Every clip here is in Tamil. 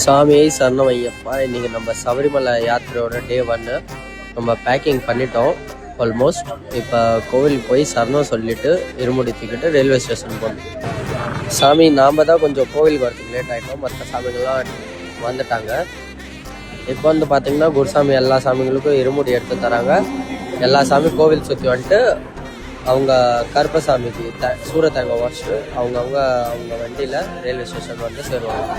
சாமி சரணம் ஐயப்பா. இன்றைக்கி நம்ம சபரிமலை யாத்திரையோட டே 1 நம்ம பேக்கிங் பண்ணிட்டோம் ஆல்மோஸ்ட். இப்போ கோவில் போய் சரணம் சொல்லிவிட்டு இருமுடி தூக்கிட்டு ரயில்வே ஸ்டேஷன் போகணும். சாமி நாம் தான் கொஞ்சம் கோவிலுக்கு வரதுக்கு லேட் ஆகிட்டோம், மற்ற சாமிகள்லாம் வந்துட்டாங்க. இப்போ வந்து பார்த்திங்கன்னா குருசாமி எல்லா சாமிகளுக்கும் இருமுடி எடுத்து தராங்க. எல்லா சாமி கோவில் சுற்றி வந்துட்டு அவங்க கருப்பசாமிக்கு சூர தேங்காய் வாஷ் அவங்க வண்டியில் ரயில்வே ஸ்டேஷன் வந்து சேருவாங்க.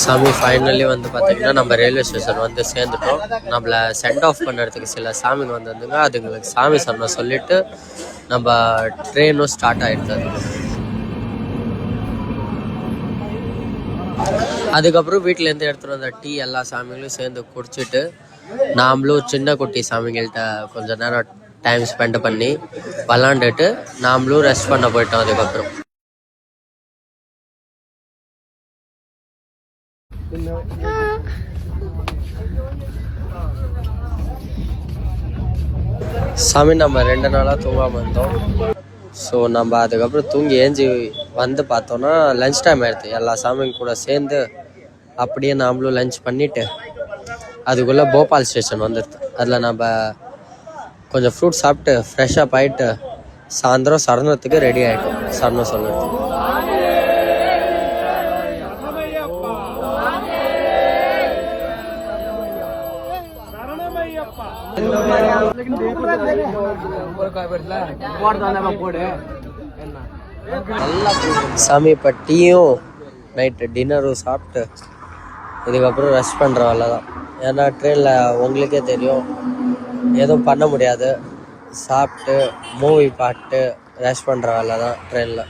சாமி ஃபைனலி வந்து பார்த்தீங்கன்னா நம்ம ரயில்வே ஸ்டேஷன் வந்து சேர்ந்துட்டோம். நம்மளை சென்ட் ஆஃப் பண்ணுறதுக்கு சில சாமிங்க வந்துங்க, அதுங்களுக்கு சாமி சொன்ன சொல்லிட்டு நம்ம ட்ரெயினும் ஸ்டார்ட் ஆகிடுது. அதுக்கப்புறம் வீட்டிலேருந்து எடுத்துகிட்டு வந்த டீ எல்லா சாமிகளும் சேர்ந்து குடிச்சிட்டு நாமளும் சின்ன குட்டி சாமிங்கள்கிட்ட கொஞ்சம் நேரம் டைம் ஸ்பெண்ட் பண்ணி விளாண்டுட்டு நாமளும் ரெஸ்ட் பண்ண போயிட்டோம். அதுக்கப்புறம் சாமி நம்ம 2 நாளாக தூங்காமல் இருந்தோம். ஸோ நம்ம அதுக்கப்புறம் தூங்கி ஏஞ்சி வந்து பார்த்தோன்னா லன்ச் டைம் ஆயிடுது. எல்லா சாமிங்க கூட சேர்ந்து அப்படியே நாமளும் லன்ச் பண்ணிவிட்டு அதுக்குள்ளே போபால் ஸ்டேஷன் வந்துடுது. அதில் நம்ம கொஞ்சம் ஃப்ரூட் சாப்பிட்டு ஃப்ரெஷ்ஷப் ஆகிட்டு சாயந்தரம் சரணத்துக்கு ரெடி ஆகிட்டோம். சரணம் சொல்லுறது சாமி. இப்போ டீயும் நைட்டு டின்னரும் சாப்பிட்டு இதுக்கப்புறம் ரெஸ்ட் பண்ணுற வேலை தான். ஏன்னா ட்ரெயினில் உங்களுக்கே தெரியும் எதுவும் பண்ண முடியாது. சாப்பிட்டு மூவி பார்த்து ரெஸ்ட் பண்ணுற வேலை தான் ட்ரெயினில்.